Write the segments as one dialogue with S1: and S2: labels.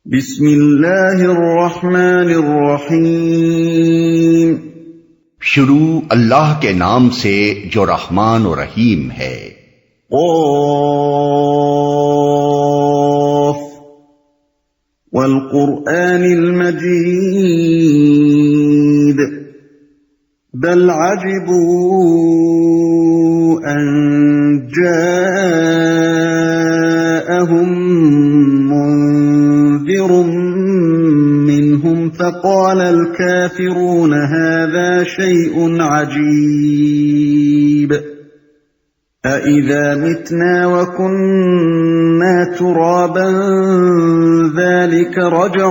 S1: بسم اللہ الرحمن الرحیم۔
S2: شروع اللہ کے نام سے جو رحمان و رحیم ہے۔
S1: قاف والقرآن المجید بل عجبوا ان جاءهم منذر منهم فقال الكافرون هذا شيء عجيب أإذا متنا وكنا ترابا ذلك رجع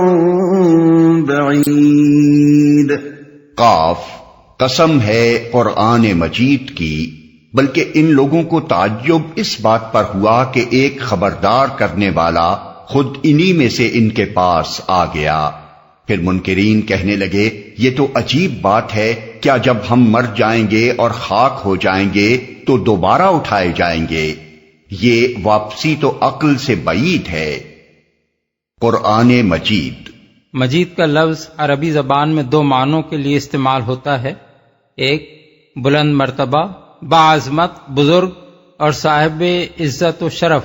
S1: بعيد۔
S2: قاف، قسم ہے قرآن مجید کی، بلکہ ان لوگوں کو تعجب اس بات پر ہوا کہ ایک خبردار کرنے والا خود انہی میں سے ان کے پاس آ گیا۔ پھر منکرین کہنے لگے، یہ تو عجیب بات ہے، کیا جب ہم مر جائیں گے اور خاک ہو جائیں گے تو دوبارہ اٹھائے جائیں گے؟ یہ واپسی تو عقل سے بعید ہے۔ قرآن مجید۔
S3: مجید کا لفظ عربی زبان میں دو معنوں کے لیے استعمال ہوتا ہے، ایک بلند مرتبہ، باعظمت، بزرگ اور صاحب عزت و شرف،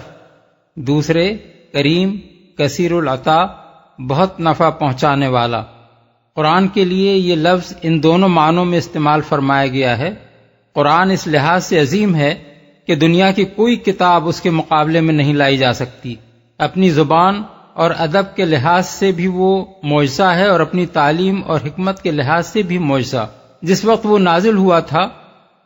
S3: دوسرے کریم، کثیر العطا، بہت نفع پہنچانے والا۔ قرآن کے لیے یہ لفظ ان دونوں معنوں میں استعمال فرمایا گیا ہے۔ قرآن اس لحاظ سے عظیم ہے کہ دنیا کی کوئی کتاب اس کے مقابلے میں نہیں لائی جا سکتی۔ اپنی زبان اور ادب کے لحاظ سے بھی وہ معجزہ ہے اور اپنی تعلیم اور حکمت کے لحاظ سے بھی معجزہ۔ جس وقت وہ نازل ہوا تھا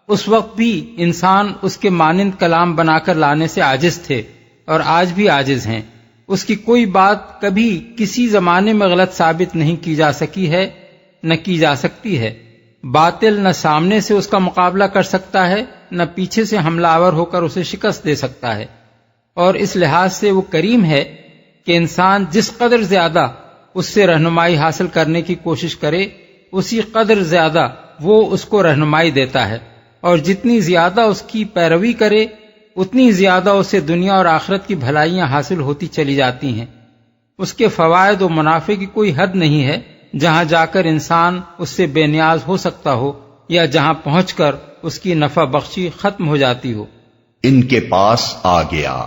S3: اس وقت بھی انسان اس کے مانند کلام بنا کر لانے سے عاجز تھے اور آج بھی عاجز ہیں۔ اس کی کوئی بات کبھی کسی زمانے میں غلط ثابت نہیں کی جا سکی ہے، نہ کی جا سکتی ہے۔ باطل نہ سامنے سے اس کا مقابلہ کر سکتا ہے، نہ پیچھے سے حملہ آور ہو کر اسے شکست دے سکتا ہے۔ اور اس لحاظ سے وہ کریم ہے کہ انسان جس قدر زیادہ اس سے رہنمائی حاصل کرنے کی کوشش کرے، اسی قدر زیادہ وہ اس کو رہنمائی دیتا ہے، اور جتنی زیادہ اس کی پیروی کرے اتنی زیادہ اسے دنیا اور آخرت کی بھلائیاں حاصل ہوتی چلی جاتی ہیں۔ اس کے فوائد و منافع کی کوئی حد نہیں ہے، جہاں جا کر انسان اس سے بے نیاز ہو سکتا ہو یا جہاں پہنچ کر اس کی نفع بخشی ختم ہو جاتی ہو۔
S2: ان کے پاس آ گیا۔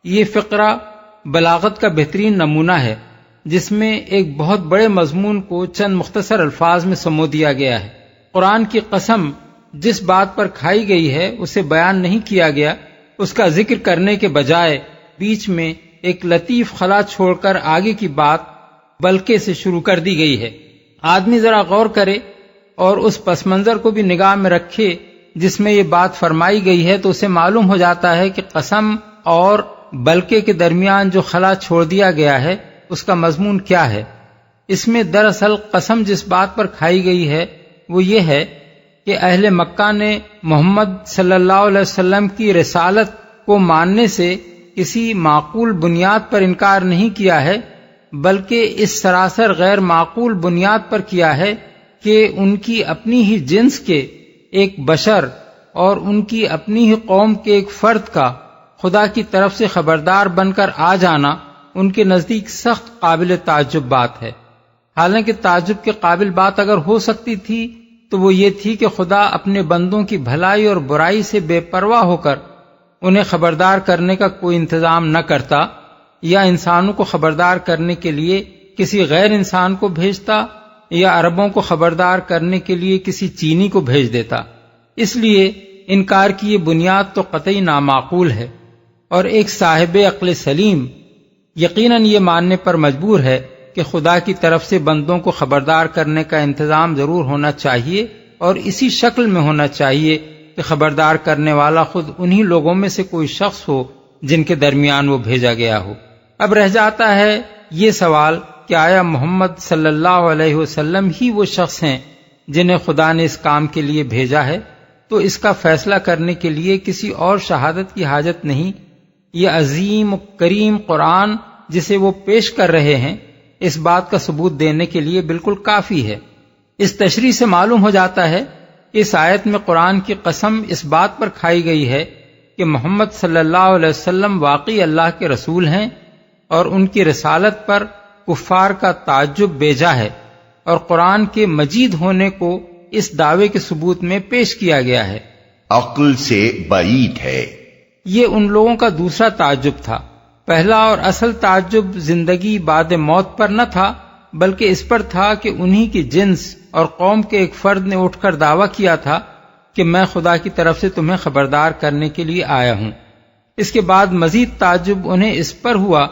S3: یہ فقرہ بلاغت کا بہترین نمونہ ہے، جس میں ایک بہت بڑے مضمون کو چند مختصر الفاظ میں سمو دیا گیا ہے۔ قرآن کی قسم جس بات پر کھائی گئی ہے اسے بیان نہیں کیا گیا، اس کا ذکر کرنے کے بجائے بیچ میں ایک لطیف خلا چھوڑ کر آگے کی بات بلکہ سے شروع کر دی گئی ہے۔ آدمی ذرا غور کرے اور اس پس منظر کو بھی نگاہ میں رکھے جس میں یہ بات فرمائی گئی ہے تو اسے معلوم ہو جاتا ہے کہ قسم اور بلکہ کے درمیان جو خلا چھوڑ دیا گیا ہے اس کا مضمون کیا ہے۔ اس میں دراصل قسم جس بات پر کھائی گئی ہے وہ یہ ہے کہ اہل مکہ نے محمد صلی اللہ علیہ وسلم کی رسالت کو ماننے سے کسی معقول بنیاد پر انکار نہیں کیا ہے، بلکہ اس سراسر غیر معقول بنیاد پر کیا ہے کہ ان کی اپنی ہی جنس کے ایک بشر اور ان کی اپنی ہی قوم کے ایک فرد کا خدا کی طرف سے خبردار بن کر آ جانا ان کے نزدیک سخت قابل تعجب بات ہے۔ حالانکہ تعجب کے قابل بات اگر ہو سکتی تھی تو وہ یہ تھی کہ خدا اپنے بندوں کی بھلائی اور برائی سے بے پرواہ ہو کر انہیں خبردار کرنے کا کوئی انتظام نہ کرتا، یا انسانوں کو خبردار کرنے کے لیے کسی غیر انسان کو بھیجتا، یا عربوں کو خبردار کرنے کے لیے کسی چینی کو بھیج دیتا۔ اس لیے انکار کی یہ بنیاد تو قطعی نامعقول ہے، اور ایک صاحب عقل سلیم یقیناً یہ ماننے پر مجبور ہے کہ خدا کی طرف سے بندوں کو خبردار کرنے کا انتظام ضرور ہونا چاہیے، اور اسی شکل میں ہونا چاہیے کہ خبردار کرنے والا خود انہی لوگوں میں سے کوئی شخص ہو جن کے درمیان وہ بھیجا گیا ہو۔ اب رہ جاتا ہے یہ سوال کہ آیا محمد صلی اللہ علیہ وسلم ہی وہ شخص ہیں جنہیں خدا نے اس کام کے لیے بھیجا ہے؟ تو اس کا فیصلہ کرنے کے لیے کسی اور شہادت کی حاجت نہیں۔ یہ عظیم و کریم قرآن جسے وہ پیش کر رہے ہیں اس بات کا ثبوت دینے کے لیے بالکل کافی ہے۔ اس تشریح سے معلوم ہو جاتا ہے کہ اس آیت میں قرآن کی قسم اس بات پر کھائی گئی ہے کہ محمد صلی اللہ علیہ وسلم واقعی اللہ کے رسول ہیں اور ان کی رسالت پر کفار کا تعجب بیجا ہے، اور قرآن کے مجید ہونے کو اس دعوے کے ثبوت میں پیش کیا گیا ہے۔
S2: عقل سے بعید ہے۔
S3: یہ ان لوگوں کا دوسرا تعجب تھا۔ پہلا اور اصل تعجب زندگی بعد موت پر نہ تھا، بلکہ اس پر تھا کہ انہی کی جنس اور قوم کے ایک فرد نے اٹھ کر دعویٰ کیا تھا کہ میں خدا کی طرف سے تمہیں خبردار کرنے کے لیے آیا ہوں۔ اس کے بعد مزید تعجب انہیں اس پر ہوا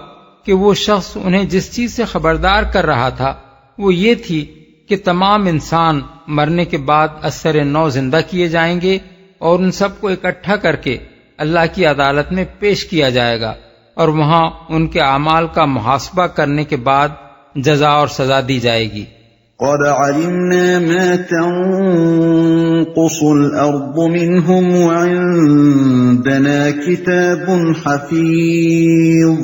S3: کہ وہ شخص انہیں جس چیز سے خبردار کر رہا تھا وہ یہ تھی کہ تمام انسان مرنے کے بعد اثر نو زندہ کیے جائیں گے اور ان سب کو اکٹھا کر کے اللہ کی عدالت میں پیش کیا جائے گا، اور وہاں ان کے اعمال کا محاسبہ کرنے کے بعد جزا اور سزا دی جائے گی۔
S1: قد علمنا ما تنقص الارض منهم وعندنا کتاب حفیظ۔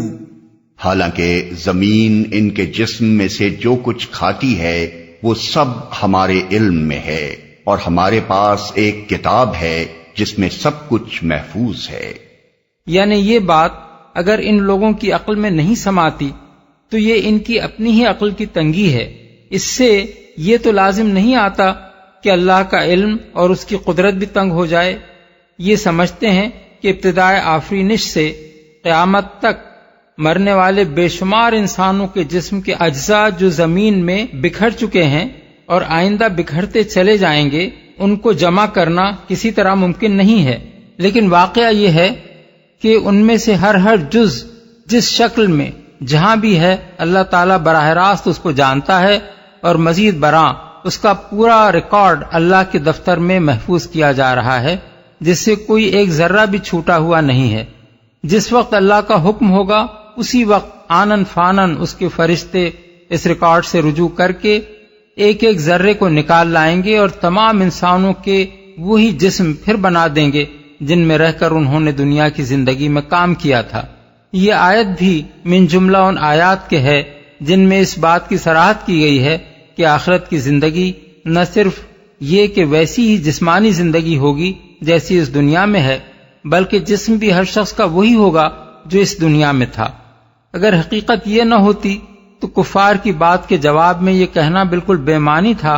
S2: حالانکہ زمین ان کے جسم میں سے جو کچھ کھاتی ہے وہ سب ہمارے علم میں ہے، اور ہمارے پاس ایک کتاب ہے جس میں سب کچھ محفوظ ہے۔
S3: یعنی یہ بات اگر ان لوگوں کی عقل میں نہیں سماتی تو یہ ان کی اپنی ہی عقل کی تنگی ہے۔ اس سے یہ تو لازم نہیں آتا کہ اللہ کا علم اور اس کی قدرت بھی تنگ ہو جائے۔ یہ سمجھتے ہیں کہ ابتدائے آفرینش سے قیامت تک مرنے والے بے شمار انسانوں کے جسم کے اجزاء جو زمین میں بکھر چکے ہیں اور آئندہ بکھرتے چلے جائیں گے، ان کو جمع کرنا کسی طرح ممکن نہیں ہے۔ لیکن واقعہ یہ ہے کہ ان میں سے ہر جز جس شکل میں جہاں بھی ہے اللہ تعالیٰ براہ راست اس کو جانتا ہے، اور مزید برآں اس کا پورا ریکارڈ اللہ کے دفتر میں محفوظ کیا جا رہا ہے، جس سے کوئی ایک ذرہ بھی چھوٹا ہوا نہیں ہے۔ جس وقت اللہ کا حکم ہوگا اسی وقت آنن فانن اس کے فرشتے اس ریکارڈ سے رجوع کر کے ایک ایک ذرے کو نکال لائیں گے، اور تمام انسانوں کے وہی جسم پھر بنا دیں گے جن میں رہ کر انہوں نے دنیا کی زندگی میں کام کیا تھا۔ یہ آیت بھی من جملہ ان آیات کے ہے جن میں اس بات کی صراحت کی گئی ہے کہ آخرت کی زندگی نہ صرف یہ کہ ویسی ہی جسمانی زندگی ہوگی جیسی اس دنیا میں ہے، بلکہ جسم بھی ہر شخص کا وہی ہوگا جو اس دنیا میں تھا۔ اگر حقیقت یہ نہ ہوتی تو کفار کی بات کے جواب میں یہ کہنا بالکل بے معنی تھا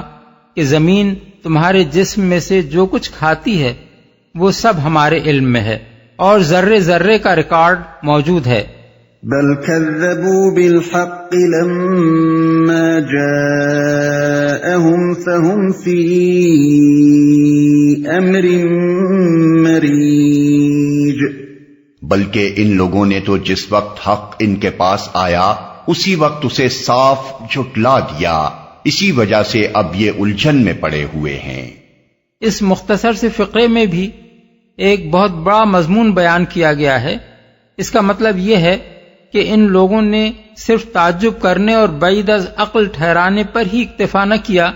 S3: کہ زمین تمہارے جسم میں سے جو کچھ کھاتی ہے وہ سب ہمارے علم میں ہے اور ذرے ذرے کا ریکارڈ موجود ہے۔
S1: بل كذبوا بالحق لما جاءهم فهم في امر مریج۔
S2: بلکہ ان لوگوں نے تو جس وقت حق ان کے پاس آیا اسی وقت اسے صاف جھٹلا دیا، اسی وجہ سے اب یہ الجھن میں پڑے ہوئے ہیں۔
S3: اس مختصر سے فقرے میں بھی ایک بہت بڑا مضمون بیان کیا گیا ہے۔ اس کا مطلب یہ ہے کہ ان لوگوں نے صرف تعجب کرنے اور بعید از عقل ٹھہرانے پر ہی اکتفا نہ کیا،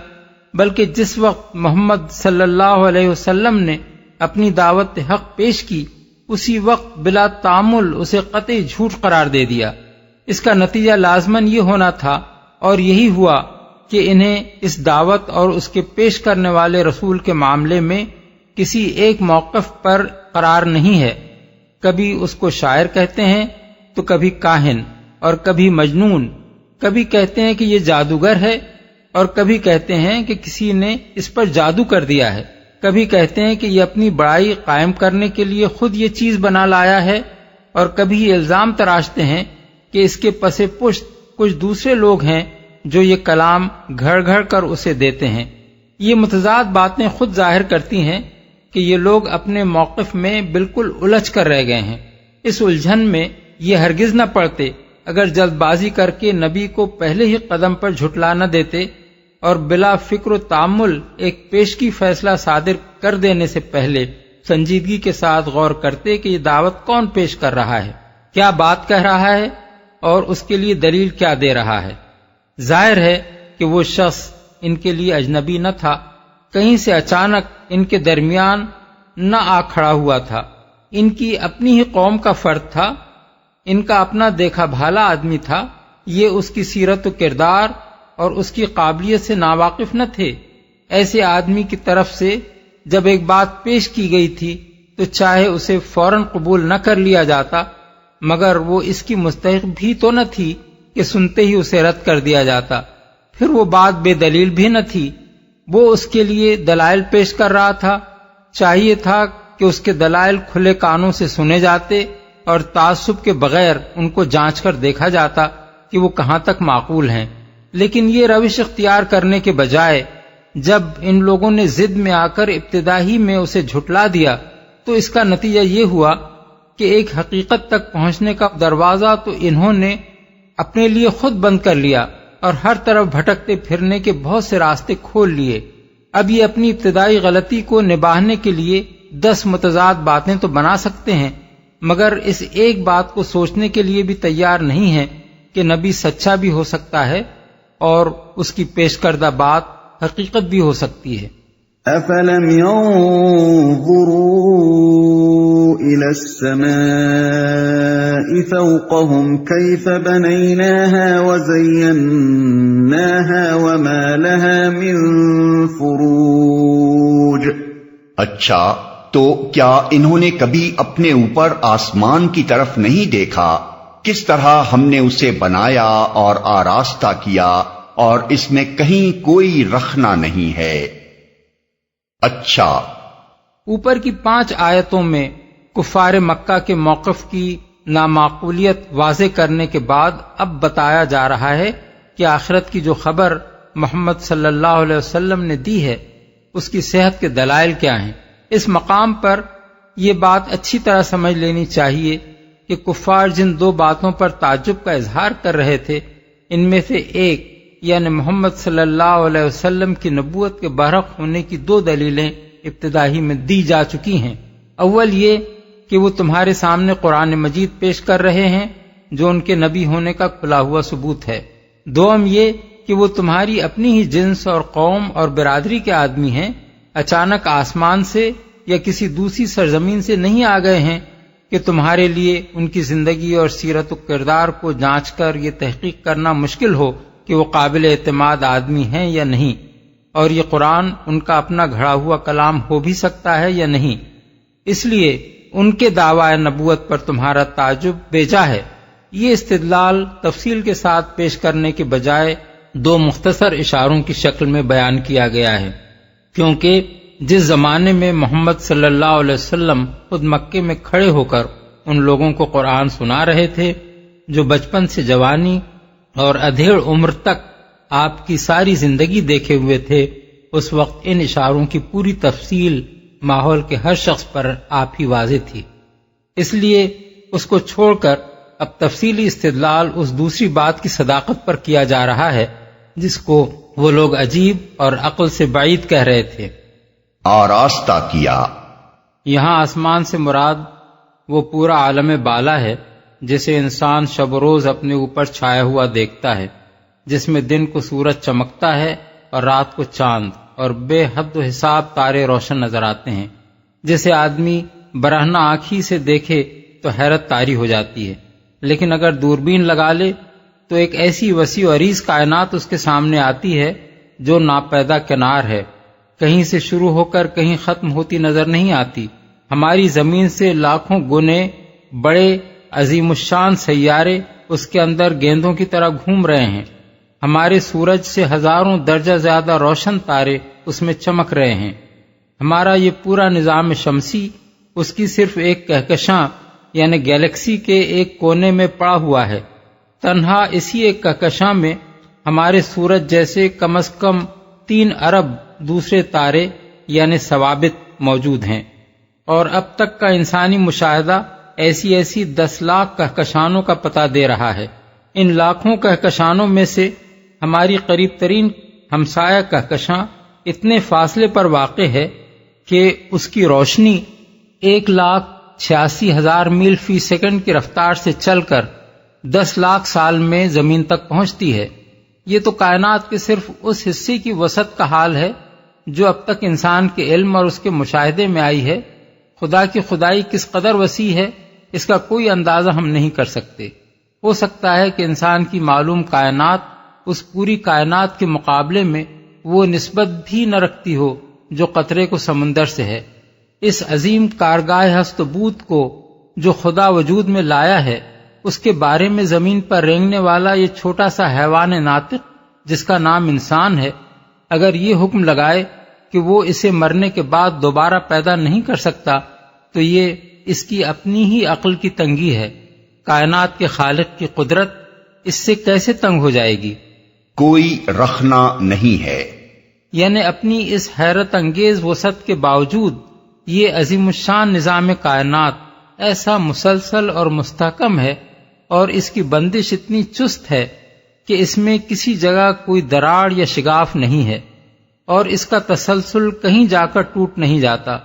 S3: بلکہ جس وقت محمد صلی اللہ علیہ وسلم نے اپنی دعوت حق پیش کی اسی وقت بلا تعامل اسے قطعی جھوٹ قرار دے دیا۔ اس کا نتیجہ لازماً یہ ہونا تھا، اور یہی ہوا کہ انہیں اس دعوت اور اس کے پیش کرنے والے رسول کے معاملے میں کسی ایک موقف پر قرار نہیں ہے۔ کبھی اس کو شاعر کہتے ہیں تو کبھی کاہن اور کبھی مجنون، کبھی کہتے ہیں کہ یہ جادوگر ہے اور کبھی کہتے ہیں کہ کسی نے اس پر جادو کر دیا ہے، کبھی کہتے ہیں کہ یہ اپنی بڑائی قائم کرنے کے لیے خود یہ چیز بنا لایا ہے، اور کبھی یہ الزام تراشتے ہیں کہ اس کے پس پشت کچھ دوسرے لوگ ہیں جو یہ کلام گھڑ گھڑ کر اسے دیتے ہیں۔ یہ متضاد باتیں خود ظاہر کرتی ہیں کہ یہ لوگ اپنے موقف میں بالکل الجھ کر رہ گئے ہیں۔ اس الجھن میں یہ ہرگز نہ پڑتے اگر جلد بازی کر کے نبی کو پہلے ہی قدم پر جھٹلا نہ دیتے اور بلا فکر و تامل ایک پیشگی فیصلہ صادر کر دینے سے پہلے سنجیدگی کے ساتھ غور کرتے کہ یہ دعوت کون پیش کر رہا ہے، کیا بات کہہ رہا ہے اور اس کے لیے دلیل کیا دے رہا ہے۔ ظاہر ہے کہ وہ شخص ان کے لیے اجنبی نہ تھا، کہیں سے اچانک ان کے درمیان نہ آ کھڑا ہوا تھا، ان کی اپنی ہی قوم کا فرد تھا، ان کا اپنا دیکھا بھالا آدمی تھا، یہ اس کی سیرت و کردار اور اس کی قابلیت سے ناواقف نہ تھے۔ ایسے آدمی کی طرف سے جب ایک بات پیش کی گئی تھی تو چاہے اسے فوراً قبول نہ کر لیا جاتا، مگر وہ اس کی مستحق بھی تو نہ تھی کہ سنتے ہی اسے رد کر دیا جاتا. پھر وہ بات بے دلیل بھی نہ تھی، وہ اس کے لیے دلائل پیش کر رہا تھا. چاہیے تھا کہ اس کے دلائل کھلے کانوں سے سنے جاتے اور تعصب کے بغیر ان کو جانچ کر دیکھا جاتا کہ وہ کہاں تک معقول ہیں. لیکن یہ روش اختیار کرنے کے بجائے جب ان لوگوں نے ضد میں آ کر ابتدا ہی میں اسے جھٹلا دیا تو اس کا نتیجہ یہ ہوا کہ ایک حقیقت تک پہنچنے کا دروازہ تو انہوں نے اپنے لیے خود بند کر لیا اور ہر طرف بھٹکتے پھرنے کے بہت سے راستے کھول لیے. اب یہ اپنی ابتدائی غلطی کو نباہنے کے لیے 10 متضاد باتیں تو بنا سکتے ہیں، مگر اس ایک بات کو سوچنے کے لیے بھی تیار نہیں ہے کہ نبی سچا بھی ہو سکتا ہے اور اس کی پیش کردہ بات حقیقت بھی ہو سکتی ہے.
S1: أَفَلَمْ يَنظُرُوا إِلَى السَّمَاءِ فَوْقَهُمْ كَيْفَ بَنَيْنَاهَا وَزَيَّنَّاهَا وَمَا لَهَا مِن فُرُوجٍ.
S2: اچھا، تو کیا انہوں نے کبھی اپنے اوپر آسمان کی طرف نہیں دیکھا کس طرح ہم نے اسے بنایا اور آراستہ کیا اور اس میں کہیں کوئی رخنہ نہیں ہے. اچھا،
S3: اوپر کی 5 آیتوں میں کفار مکہ کے موقف کی نامعقولیت واضح کرنے کے بعد اب بتایا جا رہا ہے کہ آخرت کی جو خبر محمد صلی اللہ علیہ وسلم نے دی ہے اس کی صحت کے دلائل کیا ہیں. اس مقام پر یہ بات اچھی طرح سمجھ لینی چاہیے کہ کفار جن 2 باتوں پر تعجب کا اظہار کر رہے تھے ان میں سے ایک یعنی محمد صلی اللہ علیہ وسلم کی نبوت کے برحق ہونے کی 2 دلیلیں ابتدا ہی میں دی جا چکی ہیں. اول یہ کہ وہ تمہارے سامنے قرآن مجید پیش کر رہے ہیں جو ان کے نبی ہونے کا کھلا ہوا ثبوت ہے. دوم یہ کہ وہ تمہاری اپنی ہی جنس اور قوم اور برادری کے آدمی ہیں، اچانک آسمان سے یا کسی دوسری سرزمین سے نہیں آ گئے ہیں کہ تمہارے لیے ان کی زندگی اور سیرت و کردار کو جانچ کر یہ تحقیق کرنا مشکل ہو کہ وہ قابل اعتماد آدمی ہیں یا نہیں، اور یہ قرآن ان کا اپنا گھڑا ہوا کلام ہو بھی سکتا ہے یا نہیں. اس لیے ان کے دعوی نبوت پر تمہارا تعجب بیجا ہے. یہ استدلال تفصیل کے ساتھ پیش کرنے کے بجائے 2 مختصر اشاروں کی شکل میں بیان کیا گیا ہے، کیونکہ جس زمانے میں محمد صلی اللہ علیہ وسلم خود مکے میں کھڑے ہو کر ان لوگوں کو قرآن سنا رہے تھے جو بچپن سے جوانی اور ادھیڑ عمر تک آپ کی ساری زندگی دیکھے ہوئے تھے، اس وقت ان اشاروں کی پوری تفصیل ماحول کے ہر شخص پر آپ ہی واضح تھی. اس لیے اس کو چھوڑ کر اب تفصیلی استدلال اس دوسری بات کی صداقت پر کیا جا رہا ہے جس کو وہ لوگ عجیب اور عقل سے بعید کہہ رہے تھے.
S2: آراستہ کیا،
S3: یہاں آسمان سے مراد وہ پورا عالم بالا ہے جسے انسان شب و روز اپنے اوپر چھایا ہوا دیکھتا ہے، جس میں دن کو سورج چمکتا ہے اور رات کو چاند اور بے حد و حساب تارے روشن نظر آتے ہیں، جسے آدمی برہنہ آنکھی سے دیکھے تو حیرت طاری ہو جاتی ہے، لیکن اگر دوربین لگا لے تو ایک ایسی وسیع و عریض کائنات اس کے سامنے آتی ہے جو ناپیدا کنار ہے، کہیں سے شروع ہو کر کہیں ختم ہوتی نظر نہیں آتی. ہماری زمین سے لاکھوں گنے بڑے عظیم الشان سیارے اس کے اندر گیندوں کی طرح گھوم رہے ہیں، ہمارے سورج سے ہزاروں درجہ زیادہ روشن تارے اس میں چمک رہے ہیں. ہمارا یہ پورا نظام شمسی اس کی صرف ایک کہکشاں یعنی گیلیکسی کے ایک کونے میں پڑا ہوا ہے. تنہا اسی ایک کہکشاں میں ہمارے سورج جیسے کم از کم 3 ارب دوسرے تارے یعنی ثوابت موجود ہیں، اور اب تک کا انسانی مشاہدہ ایسی 10 لاکھ کہکشانوں کا پتہ دے رہا ہے. ان لاکھوں کہکشانوں میں سے ہماری قریب ترین ہمسایہ کہکشاں اتنے فاصلے پر واقع ہے کہ اس کی روشنی 1,86,000 میل فی سیکنڈ کی رفتار سے چل کر 10 لاکھ سال میں زمین تک پہنچتی ہے. یہ تو کائنات کے صرف اس حصے کی وسعت کا حال ہے جو اب تک انسان کے علم اور اس کے مشاہدے میں آئی ہے. خدا کی خدائی کس قدر وسیع ہے اس کا کوئی اندازہ ہم نہیں کر سکتے. ہو سکتا ہے کہ انسان کی معلوم کائنات اس پوری کائنات کے مقابلے میں وہ نسبت بھی نہ رکھتی ہو جو قطرے کو سمندر سے ہے. اس عظیم کارگاہ ہست و بود کو جو خدا وجود میں لایا ہے اس کے بارے میں زمین پر رینگنے والا یہ چھوٹا سا حیوان ناطق جس کا نام انسان ہے، اگر یہ حکم لگائے کہ وہ اسے مرنے کے بعد دوبارہ پیدا نہیں کر سکتا تو یہ اس کی اپنی ہی عقل کی تنگی ہے۔ کائنات کے خالق کی قدرت اس سے کیسے تنگ ہو جائے گی؟
S2: کوئی رخنا نہیں ہے۔
S3: یعنی اپنی اس حیرت انگیز وسعت کے باوجود یہ عظیم الشان نظام کائنات ایسا مسلسل اور مستحکم ہے اور اس کی بندش اتنی چست ہے کہ اس میں کسی جگہ کوئی دراڑ یا شگاف نہیں ہے اور اس کا تسلسل کہیں جا کر ٹوٹ نہیں جاتا۔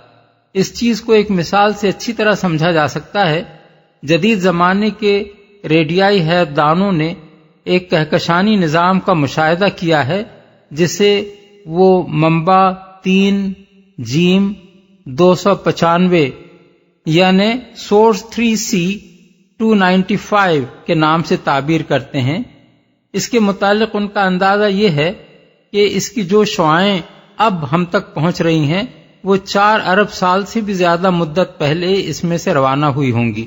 S3: اس چیز کو ایک مثال سے اچھی طرح سمجھا جا سکتا ہے۔ جدید زمانے کے ریڈیائی حیات دانوں نے ایک کہکشانی نظام کا مشاہدہ کیا ہے جسے وہ منبع 3 جیم 295 یعنی سورس 3C 295 کے نام سے تعبیر کرتے ہیں۔ اس کے متعلق ان کا اندازہ یہ ہے کہ اس کی جو شعاعیں اب ہم تک پہنچ رہی ہیں وہ 4 ارب سال سے بھی زیادہ مدت پہلے اس میں سے روانہ ہوئی ہوں گی۔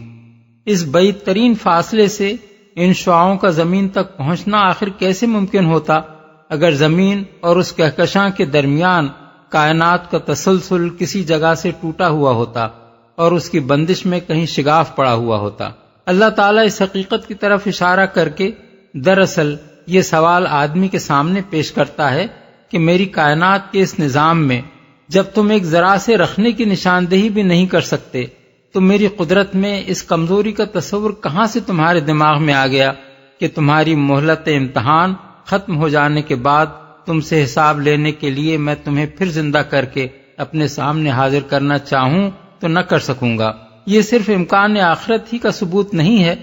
S3: اس بعید ترین فاصلے سے ان شعاعوں کا زمین تک پہنچنا آخر کیسے ممکن ہوتا اگر زمین اور اس کہکشاں کے درمیان کائنات کا تسلسل کسی جگہ سے ٹوٹا ہوا ہوتا اور اس کی بندش میں کہیں شگاف پڑا ہوا ہوتا؟ اللہ تعالیٰ اس حقیقت کی طرف اشارہ کر کے دراصل یہ سوال آدمی کے سامنے پیش کرتا ہے کہ میری کائنات کے اس نظام میں جب تم ایک ذرا سے رکھنے کی نشاندہی بھی نہیں کر سکتے تو میری قدرت میں اس کمزوری کا تصور کہاں سے تمہارے دماغ میں آ گیا کہ تمہاری مہلت امتحان ختم ہو جانے کے بعد تم سے حساب لینے کے لیے میں تمہیں پھر زندہ کر کے اپنے سامنے حاضر کرنا چاہوں تو نہ کر سکوں گا؟ یہ صرف امکان آخرت ہی کا ثبوت نہیں ہے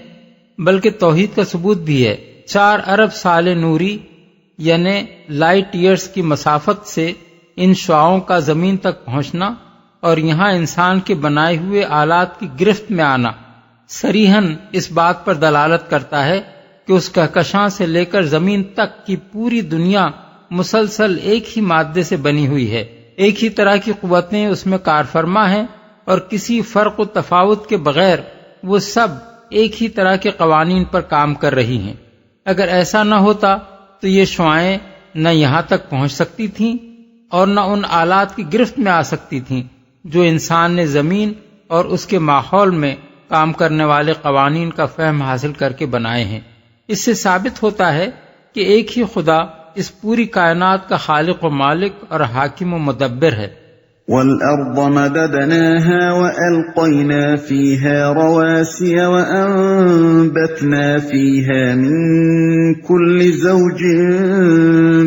S3: بلکہ توحید کا ثبوت بھی ہے۔ 4 ارب سال نوری یعنی لائٹ ایئرز کی مسافت سے ان شعاعوں کا زمین تک پہنچنا اور یہاں انسان کے بنائے ہوئے آلات کی گرفت میں آنا صریحاً اس بات پر دلالت کرتا ہے کہ اس کہکشاں سے لے کر زمین تک کی پوری دنیا مسلسل ایک ہی مادے سے بنی ہوئی ہے، ایک ہی طرح کی قوتیں اس میں کارفرما ہیں اور کسی فرق و تفاوت کے بغیر وہ سب ایک ہی طرح کے قوانین پر کام کر رہی ہیں۔ اگر ایسا نہ ہوتا تو یہ شعاعیں نہ یہاں تک پہنچ سکتی تھیں اور نہ ان آلات کی گرفت میں آ سکتی تھیں جو انسان نے زمین اور اس کے ماحول میں کام کرنے والے قوانین کا فہم حاصل کر کے بنائے ہیں۔ اس سے ثابت ہوتا ہے کہ ایک ہی خدا اس پوری کائنات کا خالق و مالک اور حاکم و مدبر ہے۔
S1: وَالْأَرْضَ مَدَدْنَاهَا وَأَلْقَيْنَا فِيهَا رَوَاسِيَ وَأَنبَتْنَا فِيهَا مِن كُلِّ زَوْجٍ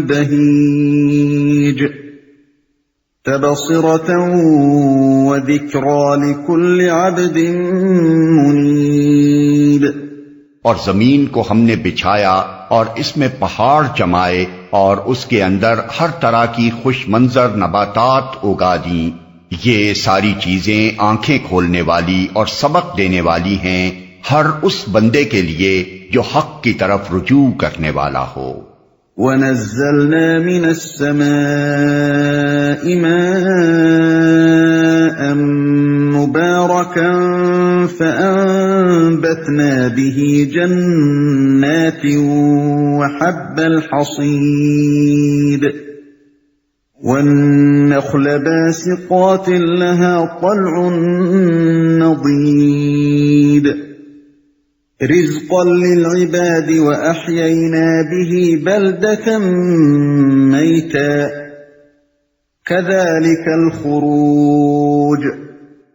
S1: بَهِيجٍ تَبْصِرَةً وَذِكْرَى لِكُلِّ عَبْدٍ مُنِيبٍ۔
S2: اور زمین کو ہم نے بچھایا اور اس میں پہاڑ جمائے اور اس کے اندر ہر طرح کی خوش منظر نباتات اگا دیں۔ یہ ساری چیزیں آنکھیں کھولنے والی اور سبق دینے والی ہیں ہر اس بندے کے لیے جو حق کی طرف رجوع کرنے والا ہو۔
S1: وَنَزَّلْنَا مِنَ السَّمَاءِ مَاءً مُبَارَكًا فَأَنبَتْنَا بِهِ جَنَّاتٍ وَحَبَّ الْحَصِيدِ وَالنَّخْلَ بَاسِقَاتٍ لَهَا طَلْعٌ نَضِيدٌ رِزْقًا لِلْعِبَادِ وَأَحْيَيْنَا بِهِ بَلْدَةً مَيْتًا كَذَلِكَ الْخُرُوجُ۔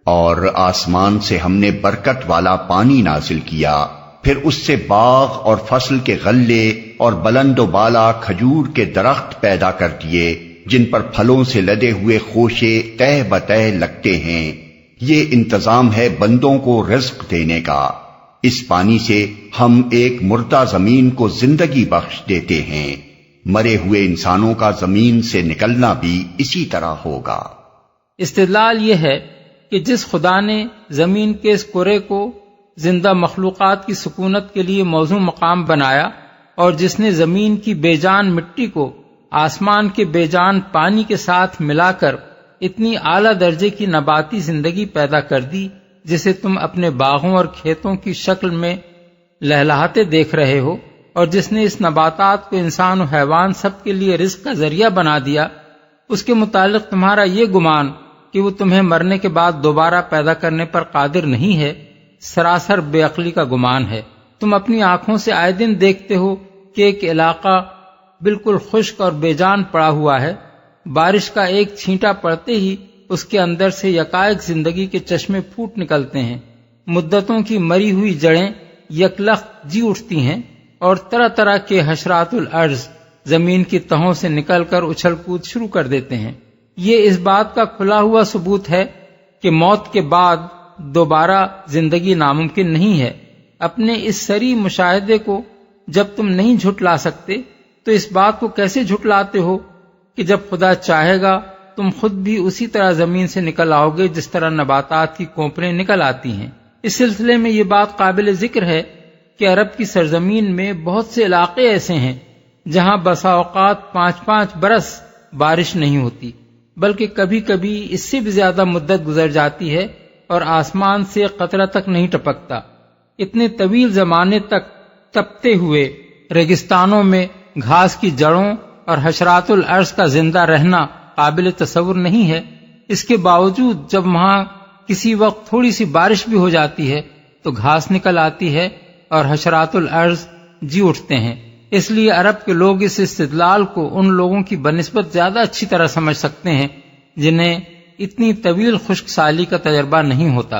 S2: اور آسمان سے ہم نے برکت والا پانی نازل کیا، پھر اس سے باغ اور فصل کے غلے اور بلند و بالا کھجور کے درخت پیدا کر دیے جن پر پھلوں سے لدے ہوئے خوشے تہ بتہ لگتے ہیں۔ یہ انتظام ہے بندوں کو رزق دینے کا۔ اس پانی سے ہم ایک مردہ زمین کو زندگی بخش دیتے ہیں، مرے ہوئے انسانوں کا زمین سے نکلنا بھی اسی طرح ہوگا۔
S3: استدلال یہ ہے کہ جس خدا نے زمین کے اس کرے کو زندہ مخلوقات کی سکونت کے لیے موزوں مقام بنایا اور جس نے زمین کی بے جان مٹی کو آسمان کے بے جان پانی کے ساتھ ملا کر اتنی اعلیٰ درجے کی نباتی زندگی پیدا کر دی جسے تم اپنے باغوں اور کھیتوں کی شکل میں لہلہاتے دیکھ رہے ہو، اور جس نے اس نباتات کو انسان و حیوان سب کے لیے رزق کا ذریعہ بنا دیا، اس کے متعلق تمہارا یہ گمان کہ وہ تمہیں مرنے کے بعد دوبارہ پیدا کرنے پر قادر نہیں ہے، سراسر بے عقلی کا گمان ہے۔ تم اپنی آنکھوں سے آئے دن دیکھتے ہو کہ ایک علاقہ بالکل خشک اور بے جان پڑا ہوا ہے، بارش کا ایک چھینٹا پڑتے ہی اس کے اندر سے یکایک زندگی کے چشمے پھوٹ نکلتے ہیں، مدتوں کی مری ہوئی جڑیں یکلخت جی اٹھتی ہیں، اور طرح طرح کے حشرات الارض زمین کی تہوں سے نکل کر اچھل کود شروع کر دیتے ہیں۔ یہ اس بات کا کھلا ہوا ثبوت ہے کہ موت کے بعد دوبارہ زندگی ناممکن نہیں ہے۔ اپنے اس سری مشاہدے کو جب تم نہیں جھٹلا سکتے تو اس بات کو کیسے جھٹلاتے ہو کہ جب خدا چاہے گا تم خود بھی اسی طرح زمین سے نکل آؤ گے جس طرح نباتات کی کونپلیں نکل آتی ہیں۔ اس سلسلے میں یہ بات قابل ذکر ہے کہ عرب کی سرزمین میں بہت سے علاقے ایسے ہیں جہاں بسا اوقات 5-5 برس بارش نہیں ہوتی، بلکہ کبھی کبھی اس سے بھی زیادہ مدت گزر جاتی ہے اور آسمان سے قطرہ تک نہیں ٹپکتا۔ اتنے طویل زمانے تک تپتے ہوئے ریگستانوں میں گھاس کی جڑوں اور حشرات الارض کا زندہ رہنا قابل تصور نہیں ہے۔ اس کے باوجود جب وہاں کسی وقت تھوڑی سی بارش بھی ہو جاتی ہے تو گھاس نکل آتی ہے اور حشرات الارض جی اٹھتے ہیں۔ اس لیے عرب کے لوگ اس استدلال کو ان لوگوں کی بنسبت زیادہ اچھی طرح سمجھ سکتے ہیں جنہیں اتنی طویل خشک سالی کا تجربہ نہیں ہوتا۔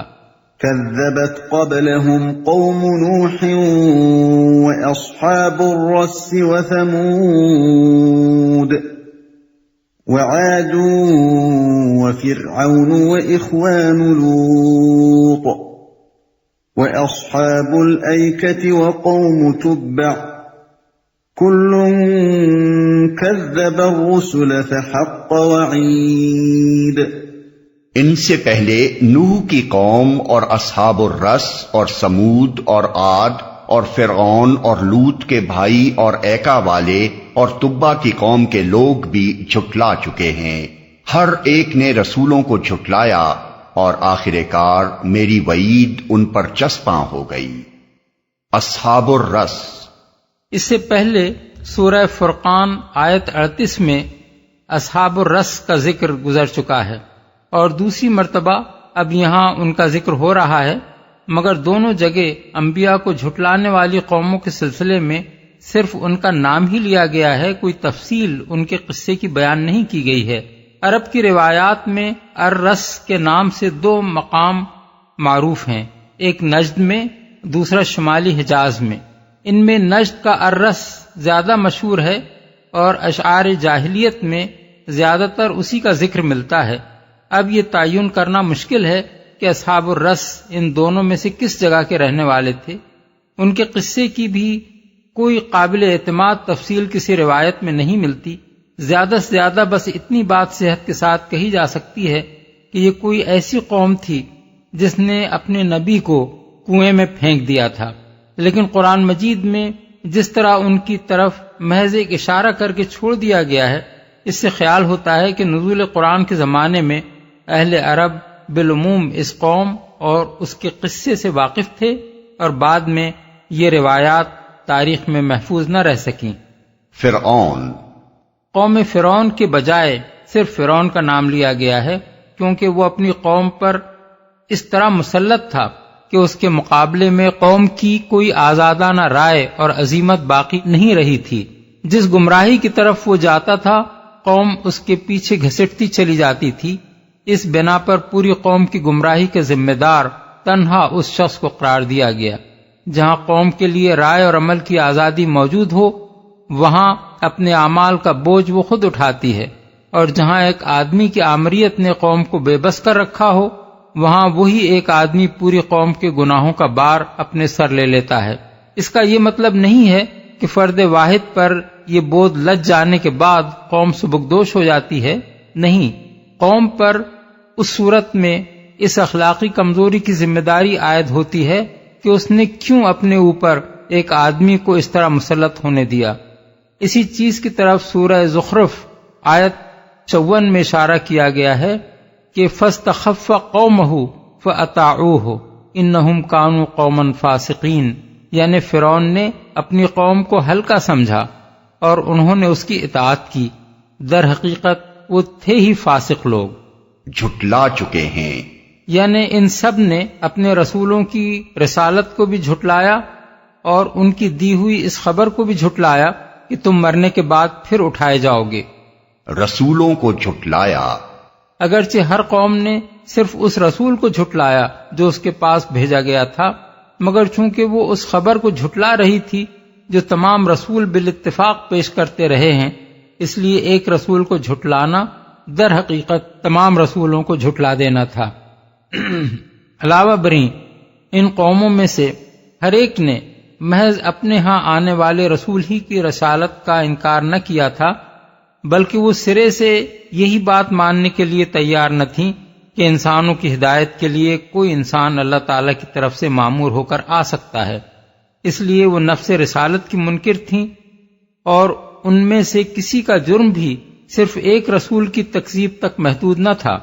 S1: كذبت قبلهم قوم نوح وأصحاب الرس وثمود وعاد وفرعون وإخوان لوط وأصحاب الأيكة وقوم تبع كل كذب الرسل فحق وعيد۔
S2: ان سے پہلے نوح کی قوم اور اصحاب الرس اور سمود اور عاد اور فرعون اور لوط کے بھائی اور ایکا والے اور تبا کی قوم کے لوگ بھی جھٹلا چکے ہیں۔ ہر ایک نے رسولوں کو جھٹلایا اور آخر کار میری وعید ان پر چسپاں ہو گئی۔ اصحاب الرس،
S3: اس سے پہلے سورہ فرقان آیت 38 میں اصحاب الرس کا ذکر گزر چکا ہے، اور دوسری مرتبہ اب یہاں ان کا ذکر ہو رہا ہے، مگر دونوں جگہ انبیاء کو جھٹلانے والی قوموں کے سلسلے میں صرف ان کا نام ہی لیا گیا ہے، کوئی تفصیل ان کے قصے کی بیان نہیں کی گئی ہے۔ عرب کی روایات میں الرس کے نام سے 2 مقام معروف ہیں، ایک نجد میں، دوسرا شمالی حجاز میں۔ ان میں نجد کا الرس زیادہ مشہور ہے اور اشعار جاہلیت میں زیادہ تر اسی کا ذکر ملتا ہے۔ اب یہ تعین کرنا مشکل ہے کہ اصحاب الرس ان دونوں میں سے کس جگہ کے رہنے والے تھے۔ ان کے قصے کی بھی کوئی قابل اعتماد تفصیل کسی روایت میں نہیں ملتی۔ زیادہ سے زیادہ بس اتنی بات صحت کے ساتھ کہی جا سکتی ہے کہ یہ کوئی ایسی قوم تھی جس نے اپنے نبی کو کنویں میں پھینک دیا تھا، لیکن قرآن مجید میں جس طرح ان کی طرف محض ایک اشارہ کر کے چھوڑ دیا گیا ہے، اس سے خیال ہوتا ہے کہ نزول قرآن کے زمانے میں اہل عرب بالعموم اس قوم اور اس کے قصے سے واقف تھے، اور بعد میں یہ روایات تاریخ میں محفوظ نہ رہ سکیں۔
S2: فرعون،
S3: قوم فرعون کے بجائے صرف فرعون کا نام لیا گیا ہے کیونکہ وہ اپنی قوم پر اس طرح مسلط تھا کہ اس کے مقابلے میں قوم کی کوئی آزادانہ رائے اور عزیمت باقی نہیں رہی تھی۔ جس گمراہی کی طرف وہ جاتا تھا قوم اس کے پیچھے گھسٹتی چلی جاتی تھی۔ اس بنا پر پوری قوم کی گمراہی کے ذمہ دار تنہا اس شخص کو قرار دیا گیا۔ جہاں قوم کے لیے رائے اور عمل کی آزادی موجود ہو وہاں اپنے اعمال کا بوجھ وہ خود اٹھاتی ہے، اور جہاں ایک آدمی کی آمریت نے قوم کو بے بس کر رکھا ہو وہاں وہی ایک آدمی پوری قوم کے گناہوں کا بار اپنے سر لے لیتا ہے۔ اس کا یہ مطلب نہیں ہے کہ فرد واحد پر یہ بوجھ لد جانے کے بعد قوم سبکدوش ہو جاتی ہے، نہیں، قوم پر اس صورت میں اس اخلاقی کمزوری کی ذمہ داری عائد ہوتی ہے کہ اس نے کیوں اپنے اوپر ایک آدمی کو اس طرح مسلط ہونے دیا۔ اسی چیز کی طرف سورہ زخرف آیت 54 میں اشارہ کیا گیا ہے کہ فَاسْتَخَفَّ قَوْمَهُ فَأَطَاعُوهُ إِنَّهُمْ كَانُوا قَوْمًا فَاسِقِينَ۔ یعنی فرعون نے اپنی قوم کو ہلکا سمجھا اور انہوں نے اس کی اطاعت کی، در حقیقت وہ تھے ہی فاسق لوگ،
S2: جھٹلا چکے ہیں۔
S3: یعنی ان سب نے اپنے رسولوں کی رسالت کو بھی جھٹلایا اور ان کی دی ہوئی اس خبر کو بھی جھٹلایا کہ تم مرنے کے بعد پھر اٹھائے جاؤ گے۔
S2: رسولوں کو جھٹلایا،
S3: اگرچہ ہر قوم نے صرف اس رسول کو جھٹلایا جو اس کے پاس بھیجا گیا تھا، مگر چونکہ وہ اس خبر کو جھٹلا رہی تھی جو تمام رسول بالاتفاق پیش کرتے رہے ہیں، اس لیے ایک رسول کو جھٹلانا در حقیقت تمام رسولوں کو جھٹلا دینا تھا۔ علاوہ بریں ان قوموں میں سے ہر ایک نے محض اپنے ہاں آنے والے رسول ہی کی رسالت کا انکار نہ کیا تھا، بلکہ وہ سرے سے یہی بات ماننے کے لیے تیار نہ تھیں کہ انسانوں کی ہدایت کے لیے کوئی انسان اللہ تعالی کی طرف سے مامور ہو کر آ سکتا ہے۔ اس لیے وہ نفس رسالت کی منکر تھیں، اور ان میں سے کسی کا جرم بھی صرف ایک رسول کی تکذیب تک محدود نہ تھا۔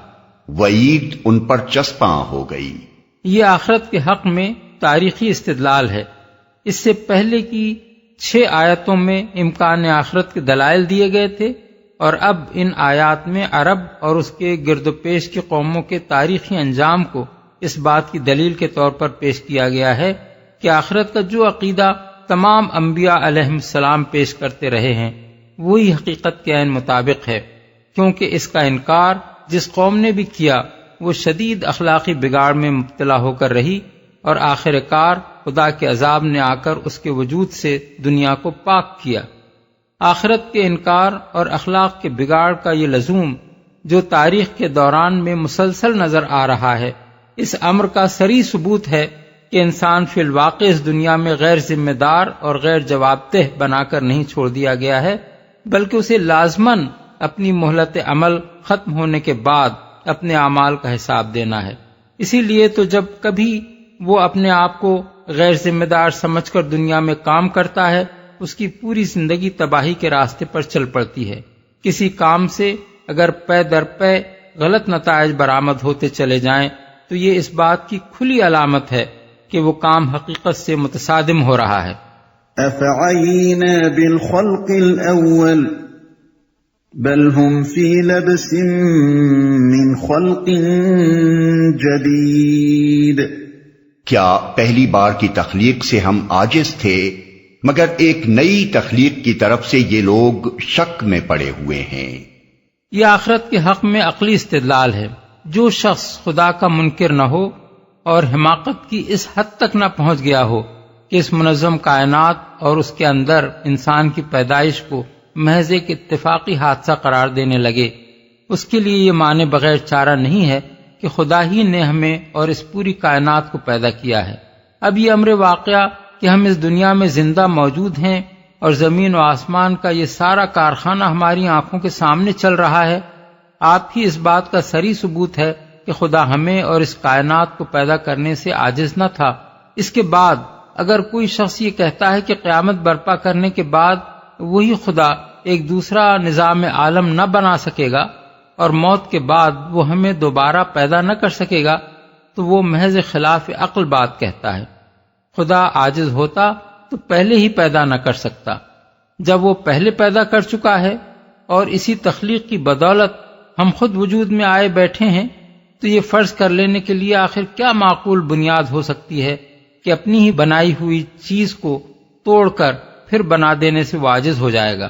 S2: وعید ان پر چسپاں ہو گئی۔
S3: یہ آخرت کے حق میں تاریخی استدلال ہے۔ اس سے پہلے کی 6 آیتوں میں امکان آخرت کے دلائل دیے گئے تھے، اور اب ان آیات میں عرب اور اس کے گرد و پیش کی قوموں کے تاریخی انجام کو اس بات کی دلیل کے طور پر پیش کیا گیا ہے کہ آخرت کا جو عقیدہ تمام انبیاء علیہم السلام پیش کرتے رہے ہیں وہی حقیقت کے عین مطابق ہے، کیونکہ اس کا انکار جس قوم نے بھی کیا وہ شدید اخلاقی بگاڑ میں مبتلا ہو کر رہی، اور آخر کار خدا کے عذاب نے آ کر اس کے وجود سے دنیا کو پاک کیا۔ آخرت کے انکار اور اخلاق کے بگاڑ کا یہ لزوم جو تاریخ کے دوران میں مسلسل نظر آ رہا ہے، اس امر کا صریح ثبوت ہے کہ انسان فی الواقع اس دنیا میں غیر ذمہ دار اور غیر جواب دہ بنا کر نہیں چھوڑ دیا گیا ہے، بلکہ اسے لازماً اپنی مہلت عمل ختم ہونے کے بعد اپنے اعمال کا حساب دینا ہے۔ اسی لیے تو جب کبھی وہ اپنے آپ کو غیر ذمہ دار سمجھ کر دنیا میں کام کرتا ہے، اس کی پوری زندگی تباہی کے راستے پر چل پڑتی ہے۔ کسی کام سے اگر پے در پے غلط نتائج برآمد ہوتے چلے جائیں تو یہ اس بات کی کھلی علامت ہے کہ وہ کام حقیقت سے متصادم ہو رہا ہے۔
S1: أفعينا بالخلق الأول بل هم في لبس من خلق جديد۔
S2: کیا پہلی بار کی تخلیق سے ہم عاجز تھے؟ مگر ایک نئی تخلیق کی طرف سے یہ لوگ شک میں پڑے ہوئے ہیں۔
S3: یہ آخرت کے حق میں عقلی استدلال ہے۔ جو شخص خدا کا منکر نہ ہو اور حماقت کی اس حد تک نہ پہنچ گیا ہو کہ اس منظم کائنات اور اس کے اندر انسان کی پیدائش کو محض ایک اتفاقی حادثہ قرار دینے لگے، اس کے لیے یہ مانے بغیر چارہ نہیں ہے کہ خدا ہی نے ہمیں اور اس پوری کائنات کو پیدا کیا ہے۔ اب یہ امر واقعہ کہ ہم اس دنیا میں زندہ موجود ہیں اور زمین و آسمان کا یہ سارا کارخانہ ہماری آنکھوں کے سامنے چل رہا ہے، آپ ہی اس بات کا صریح ثبوت ہے کہ خدا ہمیں اور اس کائنات کو پیدا کرنے سے عاجز نہ تھا۔ اس کے بعد اگر کوئی شخص یہ کہتا ہے کہ قیامت برپا کرنے کے بعد وہی خدا ایک دوسرا نظام عالم نہ بنا سکے گا اور موت کے بعد وہ ہمیں دوبارہ پیدا نہ کر سکے گا، تو وہ محض خلاف عقل بات کہتا ہے۔ خدا عاجز ہوتا تو پہلے ہی پیدا نہ کر سکتا۔ جب وہ پہلے پیدا کر چکا ہے اور اسی تخلیق کی بدولت ہم خود وجود میں آئے بیٹھے ہیں، تو یہ فرض کر لینے کے لیے آخر کیا معقول بنیاد ہو سکتی ہے کہ اپنی ہی بنائی ہوئی چیز کو توڑ کر پھر بنا دینے سے وہ عاجز ہو جائے گا۔